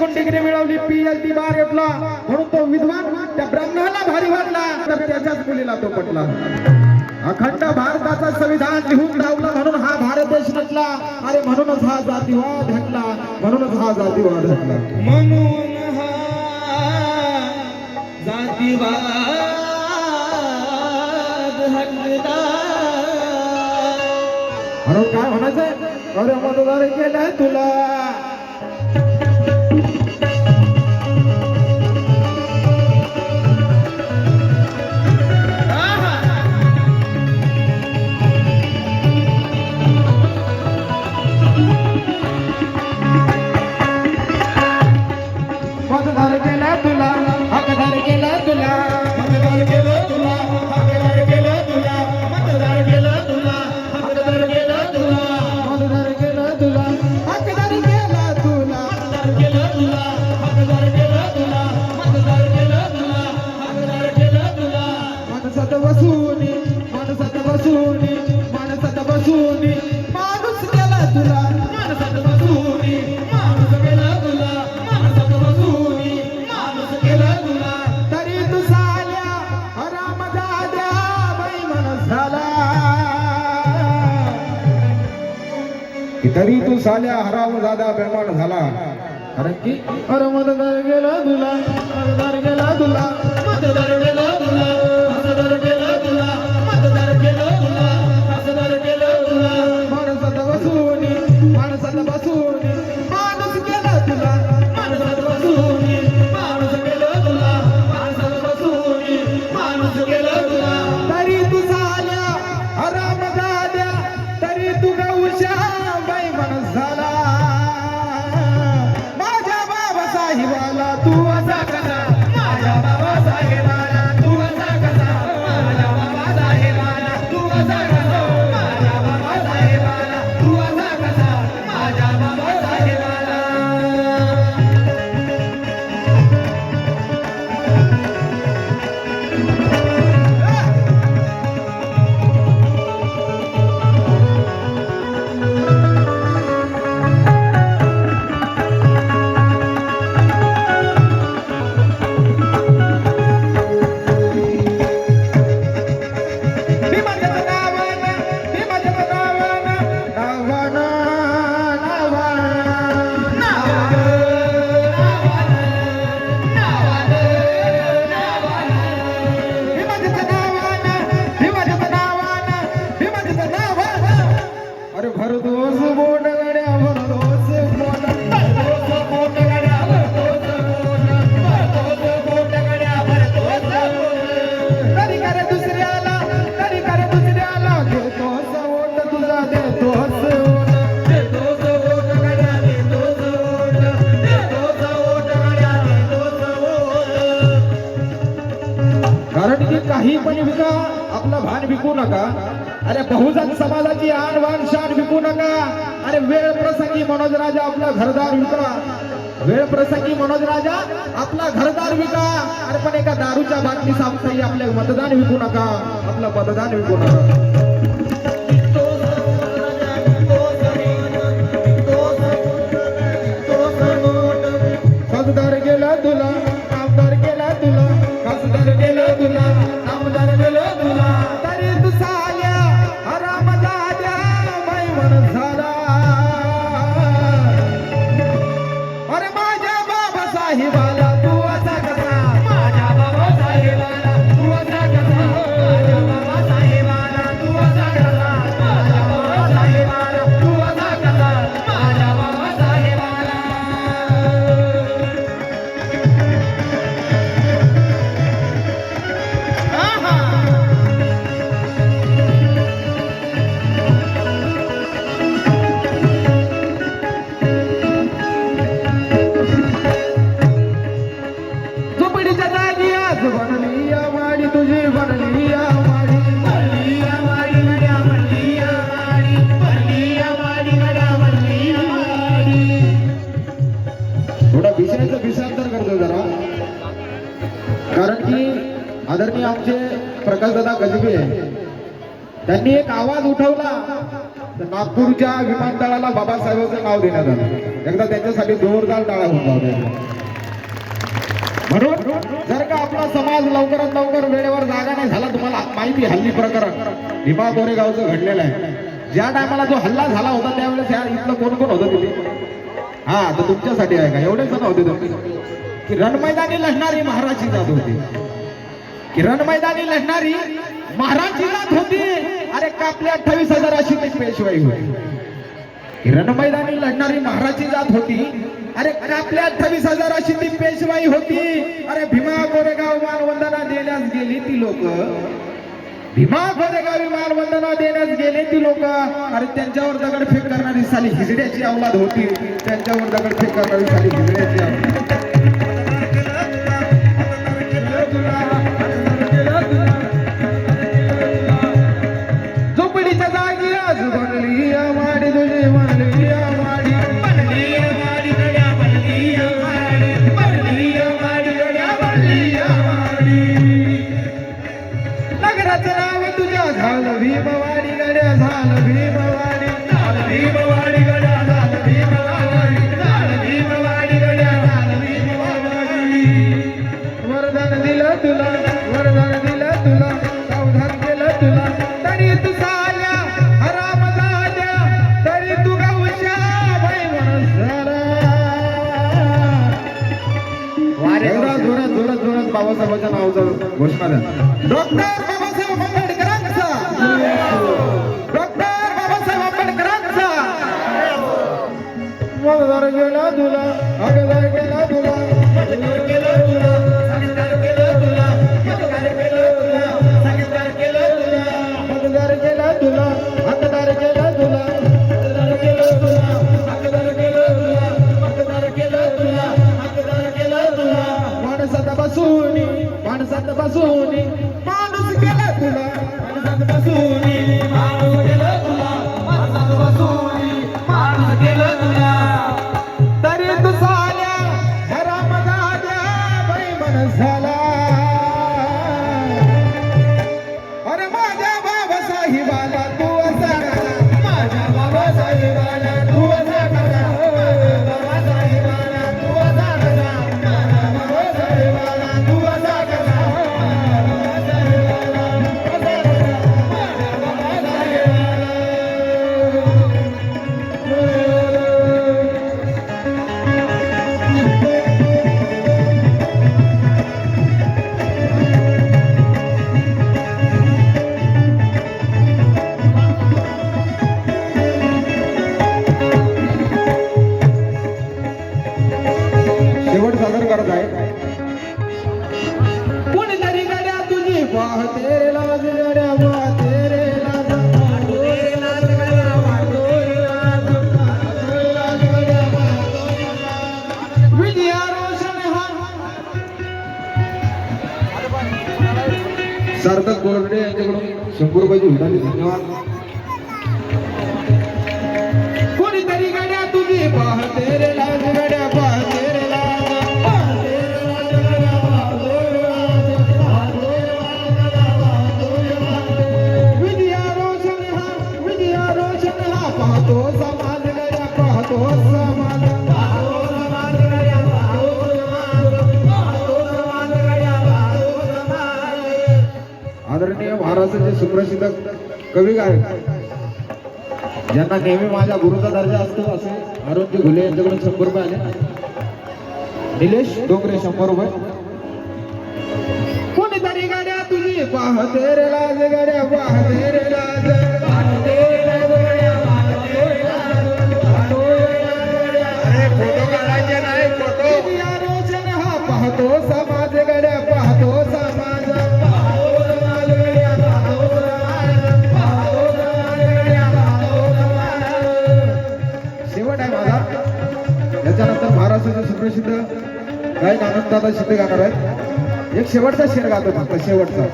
गुण डिग्री मिळवली PhD बाहेर घेतला म्हणून तो विद्वान त्या ब्राह्मणाला भारी वाटला तर त्याच्याच मुलीला तो पटला अखंड भारताचा संविधान लिहून लावला म्हणून हा भारत देश नटला अरे म्हणूनच हा जातीवाद हटला म्हणूनच हा जातीवाद हटला म्हणून हा जातीवाद हटला म्हणून काय म्हणायचंय अरे मतदार केलाय तुला मतदार केला तुला हकदार केला तुला मतदार केलं तुला हकदार केलं तुला मतदार केलं तुला हकदार केलं तुला मतदार केला तुला हकदार केला तुला मतदार केलं तुला हकदार केलं तुला मतदार केलं तुला हकदार केलं तुला माणसात बसूनी माणसात बसूनी माणसात बसूनी माणूस केला तुला माणसात बसूनी माणूस केलं तुला माणसात बसूनी माणूस केलं तुला तरी तू साल्या हराम दाद्या बाई माणूस झाला तरी तू साल्या हराम दादा बेमान झाला कारण की अरे मतदार गेला तुला मतदार गेला तुला मतदार केलं तुला मतदार केलं तुला मतदार केलं तुला मतदार केलं तुला माणसात बसूनी माणसात बसूनी माणूस केला तुला माणसात बसूनी माणूस केलं तुला माणसात बसूनी माणूस केलं तुला तरी तू साल्या हराम दाद्या तरी तू गौशा बाई माणूस झाला माझ्या बाबासाहेबाला तू असा कसा माझ्या बाबासाहेबाला तू असा कसा माझ्या बाबासाहेबाला तू असा कसा माझ्या बाबासाहेबाला तू असा कसा माझ्या बाबासाहेबाला भीमाच्या नावानं भीमाच्या नावानं भीमाच्या नावानं अरे भरदोस बोट गड्या भरदोस बोट बोट गड्या भरतोस बोट गड्या भरतोस कधी करे दुसऱ्याला देतोस ओट तुझा देतोस ओट देतोस बोट गड्या देतोस बोट गड्या देतोस कारण की काही पण विका आपला भान विकू नका अरे बहुजन समाजाची आन वान शान विकू नका अरे वेळ प्रसंगी मनोज राजा आपला घरदार विका वेळ प्रसंगी मनोज राजा आपला घरदार विका अरे पण एका दारूच्या बाटली सामताही आपले मतदान विकू नका आपलं मतदान विकू नका खासदार गेला तुला आमदार गेला तुला खासदार गेला तुला आमदार गेला तुला तरी तू साल्या हराम दाद्या बाई माणूस झाला अरे माझ्या बाबासाहेबाला तू असा कसा माझ्या बाबासाहेबाला तू असा कसा माझ्या बाबासाहेबाला तू असा कसा माझ्या बाबासाहेबाला तू असा कसा माझ्या बाबासाहेबाला झोपडीच्या जागी आज बनली या वाडी तुझी बनली या वाडी वल्लिया वाडी गड्या वल्लिया वाडी वल्लिया वाडी गड्या वल्लिया वाडी थोडा विषयाचं विषयांतर करतो जरा कारण की आदरणीय आमचे प्रकाशदादा गजबे त्यांनी एक आवाज उठवला तर नागपूरच्या विमानतळाला बाबासाहेबांचं नाव देण्यात आलं एकदा त्यांच्यासाठी जोरदार टाळ्या होऊन जाऊ द्या. म्हणून जर का आपला समाज लवकरात लवकर वेळेवर जागा नाही झाला, तुम्हाला माहिती हल्ली प्रकरण भीमा कोरेगावचं घडलेलं आहे. ज्या टायमाला जो हल्ला झाला होता त्यावेळेस ह्या इथलं कोण कोण होतं तिथे? हा, तर तुमच्यासाठी आहे का? एवढेच जण होते तुम्ही की रणमैदानी लढणारी महाराजची जात होती, की रणमैदानी लढणारी महाराजची जात होती. अरे कापल्या 28,000 अशी ती पेशवाई होती. रणमैदानी लढणारी महाराजची जात होती. अरे कापल्या 28,000 अशी ती पेशवाई होती. अरे भीमा कोरेगाव मानवंदना देण्यास गेली ती लोक, भीमा कोरेगावी मानवंदना देण्यास गेले ती लोक. अरे त्यांच्यावर दगडफेक करणारी साली हिजड्याची अवलाद होती, त्यांच्यावर दगडफेक करणारी साली हिजड्याची अवलाद. झोपडीच्या जागी आज बनली माडी तुझी बनली माडी, बनली माडी गड्या बनली माडी, बनली माडी गड्या बनली माडी. नगराचं नाव तुझ्या झालं भीमवाडी गड्या, झालं भीमवाडी, झालं भीमवाडी गड्या, झालं भीमवाडी, झालं भीमवाडी गड्या, झालं भीमवाडी. वरदान दिलं तुला, वरदान दिलं तुला, सावधान केलं तुला, तरी तू साल्या हराम झाल्या, तरी तू गावच्या बाई म्हणून झाला. एकदा जोरात जोरात जोरात बाबासाहेबांच्या नावाचं घोषणा द्या. डॉक्टर बाबासाहेब आंबेडकरांचा, डॉक्टर बाबासाहेब आंबेडकरांचा. वरदान गेला तुला, अगदार गेला तुला, मतदार केलं तुला, संस्कार केलं तुला, मतदार केलं तुला, संस्कार केलं तुला, मतदार केला तुला, मतदार केला तुला, मतदार केलं तुला, मतदार केलं तुला, मतदार केलं तुला, मतदार केलं तुला. माणसात बसून माणसात बसून माणूस केला तुला, माणसात बसून माणूस केलं तुला, माणसात बसून माणूस केलं तुला. तरी तू साल्या हराम झाल्या बाई मन झाला. अरे माझ्या बाबासाहेबाला तू असा करा, माझ्या बाबासाहेबाला तू असा करा, बाबासाहेबाला तू असा करा, माझ्या बाबासाहेबाला तू असा करा, बाबासाहेबाला तू असा करा, माझ्या बाबासाहेबाला. शेवट सादर करत आहे. कोणीतरी गड्या तुझी पाहते रे लाज, गड्या पाहते रे लाज, वाटोरे लाज गड्या, वाटोरे लाज, वाटोरे लाज गड्या, वाटोरे लाज. विजया रोशन हा सार्थक गोरडे यांच्याकडून 100 रुपयाची उधारी. धन्यवाद. कोणीतरी गड्या तुझी पाहते रे लाज, गड्या पाहते रे लाज, वाटोरे लाज गड्या, वाटोरे लाज, वाटोरे लाज गड्या, वाटोरे लाज. विजया रोशन हा, विजया रोशन हा पाहतो समाज, गड्या पाहतो समाज. वाटो समाज गड्या, वाटो समाज, वाटो समाज गड्या, वाटो समाज. आदरणीय महाराष्ट्राचे सुप्रसिद्ध कवी गायक ज्यांना नेहमी माझ्या गुरुचा दर्जा असतो असे अरुणजी घुले यांच्याकडून 100 रुपये आले. निलेश डोंगरे 100 रुपये. कोणीतरी गाड्या तुझी पाहते रे लाज, गाड्या पाहते रे लाज, वाटोरे लाज गड्या, वाटोरे लाज, वाटोरे लाज गड्या. अरे फोटो काढायचे नाही फोटो. विजया रोशन हा पाहतो समाज, गड्या पाहतो समाज. वाटो समाज गड्या, वाटो समाज, वाटो समाज गड्या, वाटो समाज. शेवट आहे माझा. याच्यानंतर महाराष्ट्राचे सुप्रसिद्ध गायक आनंददादा शिंदे गाणार आहेत. एक शेवटचा शेर गातो फक्त शेवटचा.